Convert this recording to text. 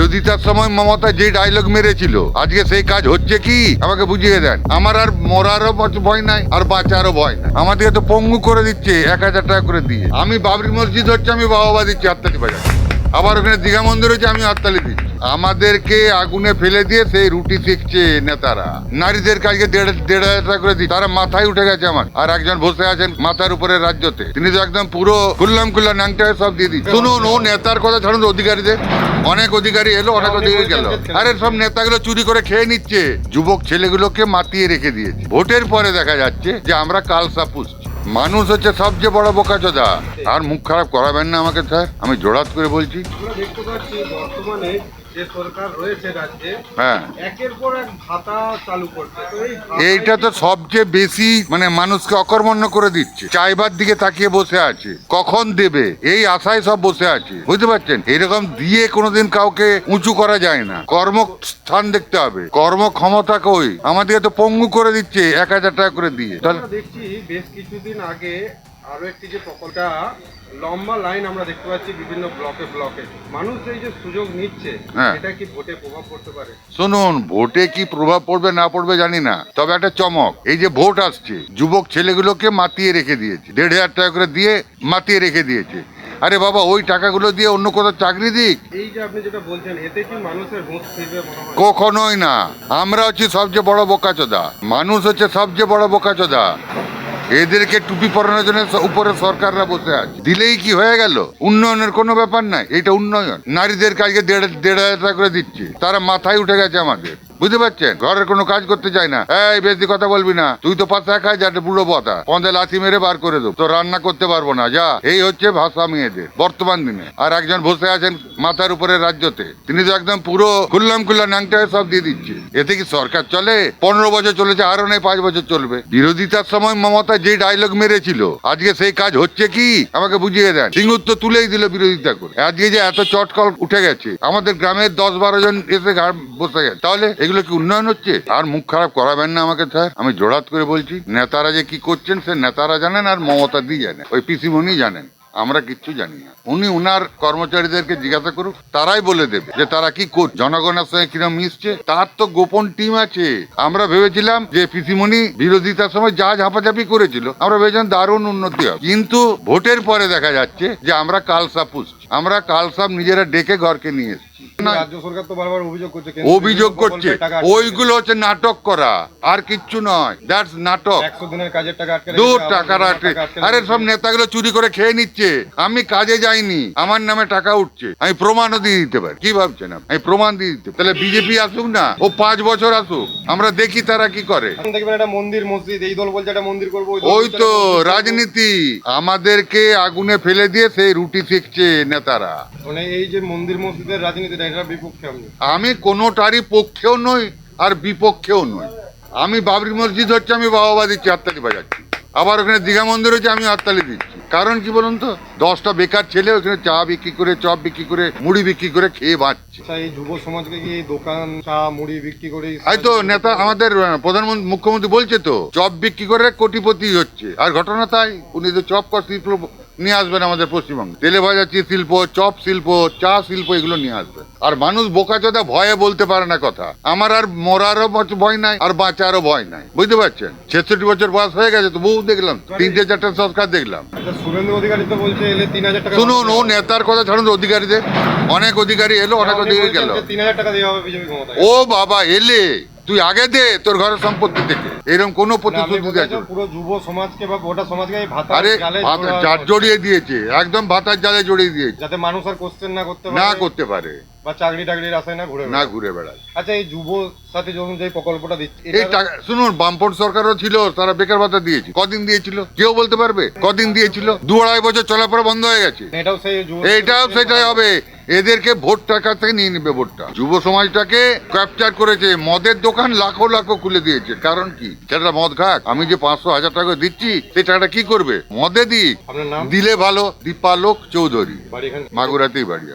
বিরোধিতার সময় মমতা যে ডায়লগ মেরেছিল আজকে সেই কাজ হচ্ছে কি আমাকে বুঝিয়ে দেন। আমার আর মরারও ভয় নাই আর বাঁচারও ভয় নাই। আমাদেরকে তো পঙ্গু করে দিচ্ছে 1000 টাকা করে দিয়ে। আমি বাবরি মসজিদ হচ্ছে আমি বাবা দিচ্ছি হাততালি বাজার, আবার ওখানে দীঘা মন্দির হচ্ছে আমি হাততালি দিচ্ছি। আমাদেরকে আগুনে ফেলে দিয়ে সেই রুটি শিখছে নেতারা। নারীদের কাজকে 1,500 টাকা করে দিচ্ছে, তারা মাথায় উঠে গেছে আমার। আর একজন বসে আছেন মাথার উপরে রাজ্যতে, তিনি তো একদম পুরো খুল্লাম ন্যাংটা সব দিয়ে দিচ্ছে। শুনুন, ও নেতার কথা ছাড়ুন, অধিকারীদের অনেক অধিকারী এলো, অনেক অধিকারী গেল। আরে সব নেতাগুলো চুরি করে খেয়ে নিচ্ছে, যুবক ছেলেগুলোকে মাতিয়ে রেখে দিয়েছে। ভোটের পরে দেখা যাচ্ছে যে আমরা কালসা পুষছি। মানুষ হচ্ছে সবচেয়ে বড় বোকাচোদা। আর মুখ খারাপ করাবেন না আমাকে স্যার, আমি জোড়াত করে বলছি। আমরা দেখতে পাচ্ছি বর্তমানে যে সরকার রয়েছে রাজ্যে, হ্যাঁ, একের পর এক ভাতা চালু করছে। তো এইটা তো সবচেয়ে বেশি মানে মানুষকে অকর্মণ্য করে দিচ্ছে। চাইবার দিকে তাকিয়ে বসে আছে, কখন দেবে এই আশায় সব বসে আছে, বুঝতে পারছেন? এরকম দিয়ে কোনোদিন কাউকে উঁচু করা যায় না। কর্মস্থান দেখতে হবে, কর্মক্ষমতা কই? আমাদেরকে তো পঙ্গু করে দিচ্ছে 1000 টাকা করে দিয়ে। আমরা দেখছি বেশ কিছুদিন আগে আরো একটি যে প্রকল্পটা লম্বা লাইন আমরা দেখতে পাচ্ছি বিভিন্ন ব্লকে ব্লকে। মানুষ এই যে সুযোগ নিচ্ছে, হ্যাঁ, এটা কি ভোটে প্রভাব পড়তে পারে? শুনুন, ভোটে কি প্রভাব পড়বে না পড়বে জানি না, তবে একটা চমক, এই যে ভোট আসছে যুবক ছেলেগুলোকে মাতিয়ে রেখে দিয়েছে। 1,500 টাকা করে দিয়ে মাতিয়ে রেখে দিয়েছে। আরে বাবা, ওই টাকাগুলো দিয়ে অন্য কোথাও চাকরি দিক। এই যে আপনি যেটা বলছেন, এতে কি মানুষের হুঁশ ফিরবে মনে হয়? কখনোই না। আমরা হচ্ছি সবচেয়ে বড় বোকাচোদা, মানুষ হচ্ছে সবচেয়ে বড় বোকাচোদা। এদেরকে টুপি পরানোর জন্য উপরে সরকাররা বসে আছে, দিলেই কি হয়ে গেল? উন্নয়নের কোনো ব্যাপার নাই, এটা উন্নয়ন। নারীদের কাজকে 1,500 টাকা করে দিচ্ছে, তারা মাথায় উঠে গেছে আমাদের, বুঝতে পারছেন? ঘরের কোনো কাজ করতে চায় না। এই বেশি কথা বলবি না, তুই তো পাশা খায় যাতে বুড়ো পথা পন্দে লাথি মেরে বার করে দেবো, তো রান্না করতে পারবো না, যা। এই হচ্ছে ভাষা মেয়েদের বর্তমান দিনে। আর একজন বসে আছেন মাথার উপরে রাজ্যতে, তিনি তো একদম পুরো খুল্লাম ন্যাংটা সব দিয়ে দিচ্ছে। এতে কি সরকার চলে? 15 বছর চলেছে, আরো নেই 5 বছর চলবে। বিরোধিতার সময় মমতা যে ডায়লগ মেরেছিল আজকে সেই কাজ হচ্ছে কি আমাকে বুঝিয়ে দেন। সিঙ্গুর তো তুলেই দিল বিরোধিতা করে। আজকে যে এত চটকল উঠে গেছে, আমাদের গ্রামের 10-12 জন এসে বসে গেছে, তাহলে এগুলো কি উন্নয়ন হচ্ছে? আর মুখ খারাপ করাবেন না আমাকে স্যার, আমি জোড়াত করে বলছি। নেতারা যে কি করছেন সে নেতারা জানেন, আর মমতা দি জানেন, ওই পিসিমণি জানেন, আমরা কিচ্ছু জানি না। উনি উনার কর্মচারীদেরকে জিজ্ঞাসা করুক, তারাই বলে দেবে যে তারা কি করছে, জনগণের সঙ্গে কিরকম মিশছে। তার তো গোপন টিম আছে। আমরা ভেবেছিলাম যে পিসিমণি বিরোধিতার সময় যা ঝাপাঝাপি করেছিল, আমরা ভেবেছিলাম দারুণ উন্নতি হবে, কিন্তু ভোটের পরে দেখা যাচ্ছে যে আমরা কালসাপ পুষছি। আমরা কালসাপ নিজেরা ডেকে ঘরকে নিয়ে এসেছি। রাজ্য সরকার তো বারবার অভিযোগ করছে, ওইগুলো হচ্ছে নাটক করা, আর কিচ্ছু নয়। দ্যাটস নাটক। 100 দিনের কাজের টাকা আটকে দূর টাকার আটকে। আরে সব নেতাগুলো চুরি করে খেয়ে নিচ্ছে। আমি কাজে যাইনি, আমার নামে টাকা উঠছে, আমি প্রমাণও দিয়ে দিতে পারি। কি ভাবছেন? আমি প্রমাণ দিয়ে দিতে। তাহলে বিজেপি আসুক না, ও 5 বছর আসুক, আমরা দেখি তারা কি করে। দেখবেন একটা মন্দির মসজিদ, এই দল বলছে একটা মন্দির করবো, ওই তো রাজনীতি। আমাদেরকে আগুনে ফেলে দিয়ে সেই রুটি শিখছে নেতারা। মানে এই যে মন্দির মসজিদের রাজনীতিটা, এটা বিপক্ষে আমি কোনোটারই পক্ষেও নই আর বিপক্ষেও নই। আমি বাবরি মসজিদ হচ্ছে আমি বাবা দিচ্ছি, হাততালি বাজাচ্ছি। আবার ওখানে দীঘা মন্দির হচ্ছে আমি হাততালি দিচ্ছি। কারণ কি বলুন তো, 10টা বেকার ছেলে ওখানে চা বিক্রি করে, চপ বিক্রি করে, মুড়ি বিক্রি করে খেয়ে বাঁচছে। এই যুব সমাজকে কি দোকান চা মুড়ি বিক্রি করে? এই তো নেতা আমাদের প্রধানমন্ত্রী মুখ্যমন্ত্রী বলছে তো, চপ বিক্রি করে কোটিপতি হচ্ছে। আর ঘটনা তাই, উনি তো চপ শিল্প নিয়ে আসবেন আমাদের পশ্চিমবঙ্গে। তেলে ভাজা শিল্প, চপ শিল্প, চা শিল্প, এগুলো নিয়ে আসবেন। আর মানুষ বোকাচোদা, ভয়ে বলতে পারে না কথা। আমার আর মরারও ভয় নাই আর বাঁচারও ভয় নাই, বুঝতে পারছেন? 66 বছর বয়স হয়ে গেছে, তো বহু দেখলাম, 3-4টা সরকার দেখলাম। শুভেন্দু অধিকারী তো বলছে এলে 3000 টাকা। শুনুন, ও নেতার কথা ছাড়ুন, অধিকারীদের অনেক অধিকারী এলো, অনেক অধিকারী গেল। 3000 টাকা দেওয়া হবে বিজেপি ক্ষমতায়। ও বাবা, এলে তুই আগে দে তোর ঘরের সম্পত্তি থেকে, এরকম কোন প্রতিশ্রুতি আছে? পুরো যুব সমাজকে বা গোটা সমাজকে ভাতা জড়িয়ে দিয়েছে, একদম ভাতার জালে জড়িয়ে দিয়েছে, যাতে মানুষ আর কোশ্চেন না করতে পারে বা চাকরি টাকরির আশায় না ঘুরে বেড়ায়। আচ্ছা, এই যুব সাথী যখন যে প্রকল্পটা দিচ্ছে, এই টাকা শুনুন, বামপন্থ সরকারও ছিল, তারা বেকার ভাতা দিয়েছে। কদিন দিয়েছিল কেউ বলতে পারবে? কদিন দিয়েছিল? 2-2.5 বছর চলার পরে বন্ধ হয়ে গেছে। এটাও সেটাই হবে। এদেরকে ভোট টাকা থেকে নিয়ে নিবে ভোটটা। যুব সমাজটাকে ক্যাপচার করেছে। মদের দোকান লাখো লাখো খুলে দিয়েছে। কারণ কি? সেটা মদ খাক। আমি যে 500-1000 টাকা দিচ্ছি, সেই টাকাটা কি করবে? মদে দিক, দিলে ভালো। দীপালোক চৌধুরী, মাগুরাতেই বাড়ি।